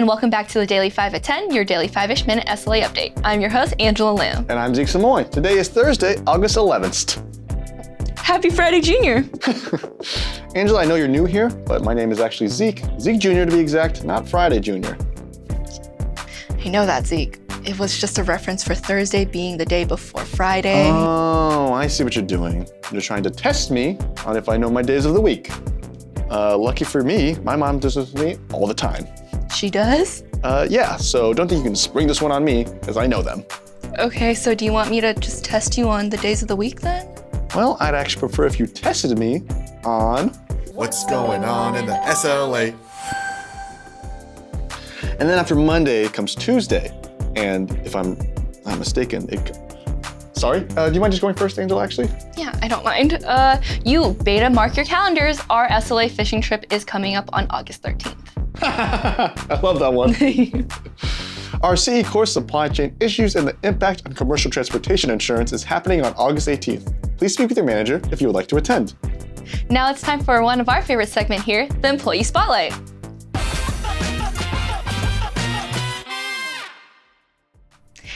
and welcome back to the Daily 5 at 10, your daily 5-ish minute SLA update. I'm your host, Angela Lamb. And I'm Zeke Samoy. Today is Thursday, August 11th. Happy Friday, Junior. Angela, I know you're new here, but my name is actually Zeke. Zeke Jr. to be exact, not Friday Jr. I know that, Zeke. It was just a reference for Thursday being the day before Friday. Oh, I see what you're doing. You're trying to test me on if I know my days of the week. Lucky for me, my mom does this with me all the time. She does? Yeah, so don't think you can spring this one on me, because I know them. Okay, so do you want me to just test you on the days of the week then? Well, I'd actually prefer if you tested me on what's going on in the SLA. And then after Monday comes Tuesday. And if I'm not mistaken, Sorry, do you mind just going first, Angel, actually? Yeah, I don't mind. You beta mark your calendars. Our SLA fishing trip is coming up on August 13th. I love that one. Our CE course, Supply Chain Issues and the Impact on Commercial Transportation Insurance, is happening on August 18th. Please speak with your manager if you would like to attend. Now it's time for one of our favorite segments here, the Employee Spotlight.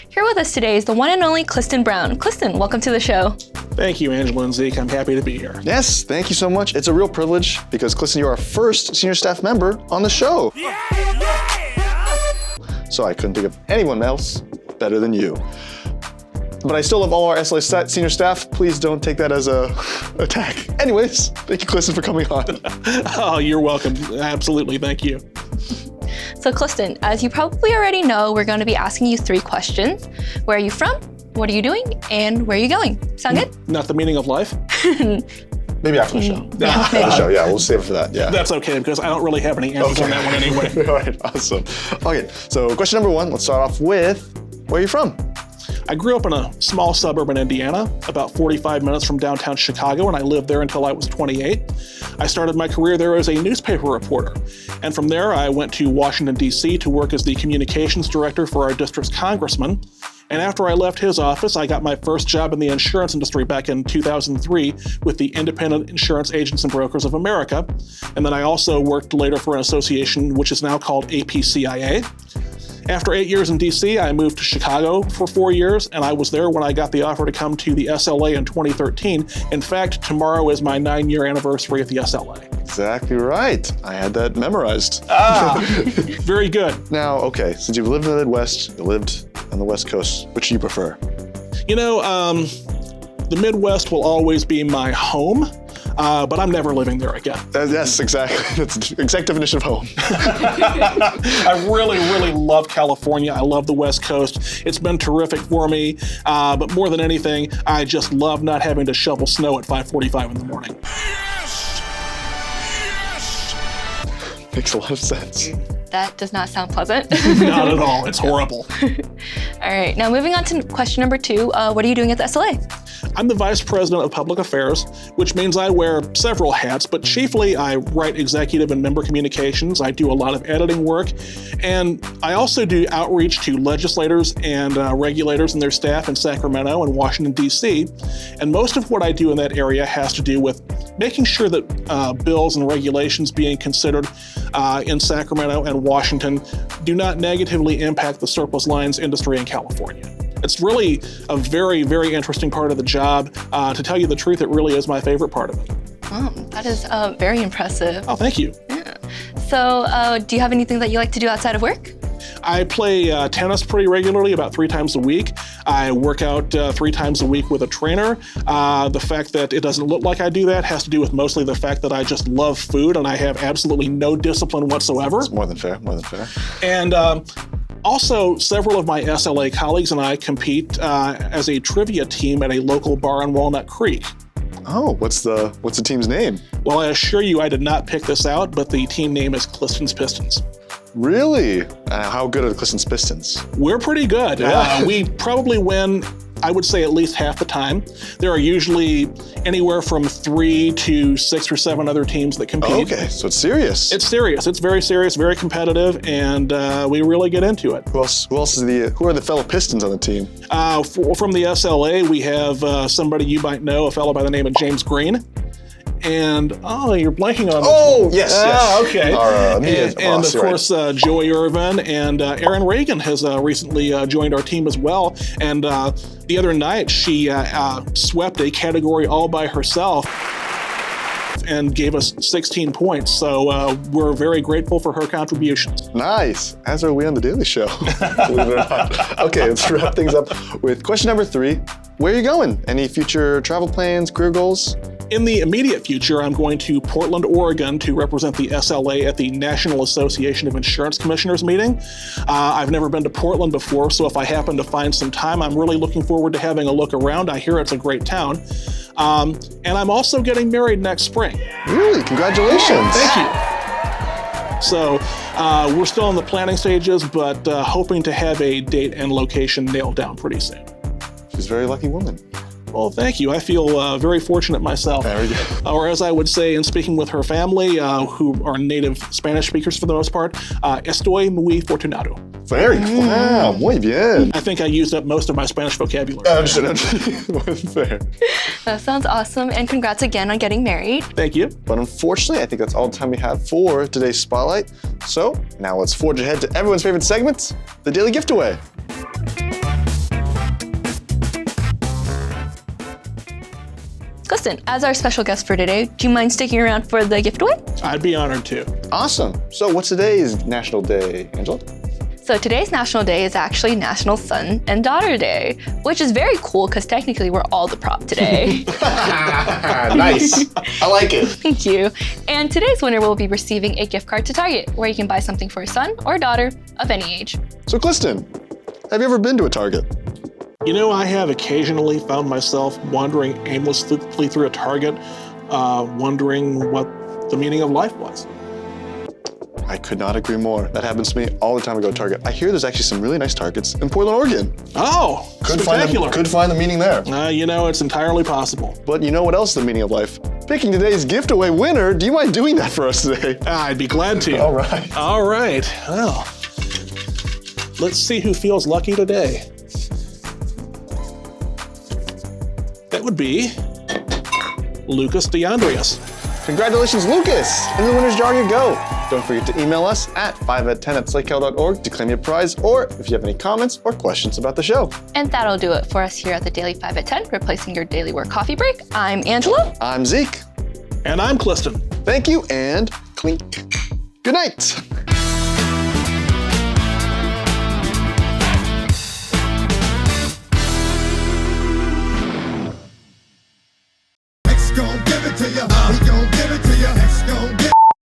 Here with us today is the one and only Cliston Brown. Cliston, welcome to the show. Thank you, Angela and Zeke. I'm happy to be here. Yes, thank you so much. It's a real privilege because, Cliston, you're our first senior staff member on the show. So I couldn't think of anyone else better than you. But I still love all our SLA senior staff. Please don't take that as a attack. Anyways, thank you, Cliston, for coming on. Oh, you're welcome. Absolutely, thank you. So Cliston, as you probably already know, we're going to be asking you 3 questions. Where are you from? What are you doing? And where are you going? Sound good? Not the meaning of life? Maybe after the show. Yeah, after the show, yeah, we'll save it for that, yeah. That's okay, because I don't really have any answers on that one anyway. All right, awesome. Okay, so question number 1, let's start off with, where are you from? I grew up in a small suburb in Indiana, about 45 minutes from downtown Chicago, and I lived there until I was 28. I started my career there as a newspaper reporter. And from there, I went to Washington, D.C. to work as the communications director for our district's congressman. And after I left his office, I got my first job in the insurance industry back in 2003 with the Independent Insurance Agents and Brokers of America. And then I also worked later for an association which is now called APCIA. After 8 years in DC, I moved to Chicago for 4 years, and I was there when I got the offer to come to the SLA in 2013. In fact, tomorrow is my 9-year anniversary at the SLA. Exactly right. I had that memorized. Very good. Now, okay, since you've lived in the Midwest, you lived on the West Coast, which do you prefer? You know, the Midwest will always be my home. But I'm never living there again. Yes, exactly. That's the exact definition of home. I really, really love California. I love the West Coast. It's been terrific for me. But more than anything, I just love not having to shovel snow at 5:45 in the morning. Yes! Yes! Makes a lot of sense. That does not sound pleasant. Not at all. It's horrible. All right, now moving on to question number 2. What are you doing at the SLA? I'm the Vice President of Public Affairs, which means I wear several hats, but chiefly I write executive and member communications. I do a lot of editing work, and I also do outreach to legislators and regulators and their staff in Sacramento and Washington, D.C. And most of what I do in that area has to do with making sure that bills and regulations being considered in Sacramento and Washington do not negatively impact the surplus lines industry in California. It's really a very, very interesting part of the job. To tell you the truth, it really is my favorite part of it. Oh, that is very impressive. Oh, thank you. Yeah. So do you have anything that you like to do outside of work? I play tennis pretty regularly, about 3 times a week. I work out 3 times a week with a trainer. The fact that it doesn't look like I do that has to do with mostly the fact that I just love food and I have absolutely no discipline whatsoever. It's more than fair, more than fair. And also, several of my SLA colleagues and I compete as a trivia team at a local bar in Walnut Creek. Oh, what's the team's name? Well, I assure you I did not pick this out, but the team name is Cliston's Pistons. Really? How good are the Cliston's Pistons? We're pretty good. Yeah. We probably win, I would say, at least half the time. There are usually anywhere from 3 to 6 or 7 other teams that compete. Oh, okay, so it's serious. It's serious. It's very serious, very competitive, and we really get into it. Who else who are the fellow Pistons on the team? From the SLA, we have somebody you might know, a fellow by the name of James Green. and you're blanking on this Oh, one. yes. Okay. Our media and boss, of right. course, Joey Irvin and Aaron Reagan has recently joined our team as well. And the other night, she swept a category all by herself and gave us 16 points. So we're very grateful for her contributions. Nice, as are we on The Daily Show. Believe it or not. Okay, let's wrap things up with question number 3. Where are you going? Any future travel plans, career goals? In the immediate future, I'm going to Portland, Oregon to represent the SLA at the National Association of Insurance Commissioners meeting. I've never been to Portland before, so if I happen to find some time, I'm really looking forward to having a look around. I hear it's a great town. And I'm also getting married next spring. Really? Congratulations. Thank you. So we're still in the planning stages, but hoping to have a date and location nailed down pretty soon. She's a very lucky woman. Well, thank you. I feel very fortunate myself. There we go. Or as I would say in speaking with her family, who are native Spanish speakers for the most part, estoy muy fortunado. Very cool. Wow, muy bien. I think I used up most of my Spanish vocabulary. Understood. Fair. That sounds awesome, and congrats again on getting married. Thank you. But unfortunately, I think that's all the time we have for today's Spotlight. So now let's forge ahead to everyone's favorite segment, the Daily Giftaway. Cliston, as our special guest for today, do you mind sticking around for the giveaway? I'd be honored to. Awesome. So what's today's National Day, Angela? So today's National Day is actually National Son and Daughter Day, which is very cool because technically we're all the prop today. Nice. I like it. Thank you. And today's winner will be receiving a gift card to Target, where you can buy something for a son or daughter of any age. So Cliston, have you ever been to a Target? You know, I have occasionally found myself wandering aimlessly through a Target, wondering what the meaning of life was. I could not agree more. That happens to me all the time I go to Target. I hear there's actually some really nice Targets in Portland, Oregon. Oh, Could spectacular. find the meaning there. You know, it's entirely possible. But you know what else is the meaning of life? Picking today's giftaway winner. Do you mind doing that for us today? I'd be glad to. All right. All right. Well, let's see who feels lucky today. That would be Lucas DeAndreas. Congratulations, Lucas! In the winner's jar you go. Don't forget to email us at 5at10@slakehill.org to claim your prize, or if you have any comments or questions about the show. And that'll do it for us here at the Daily 5 at 10, replacing your daily work coffee break. I'm Angela. I'm Zeke. And I'm Cliston. Thank you, and clink. Good night. X gon' give it to ya. He gon' give it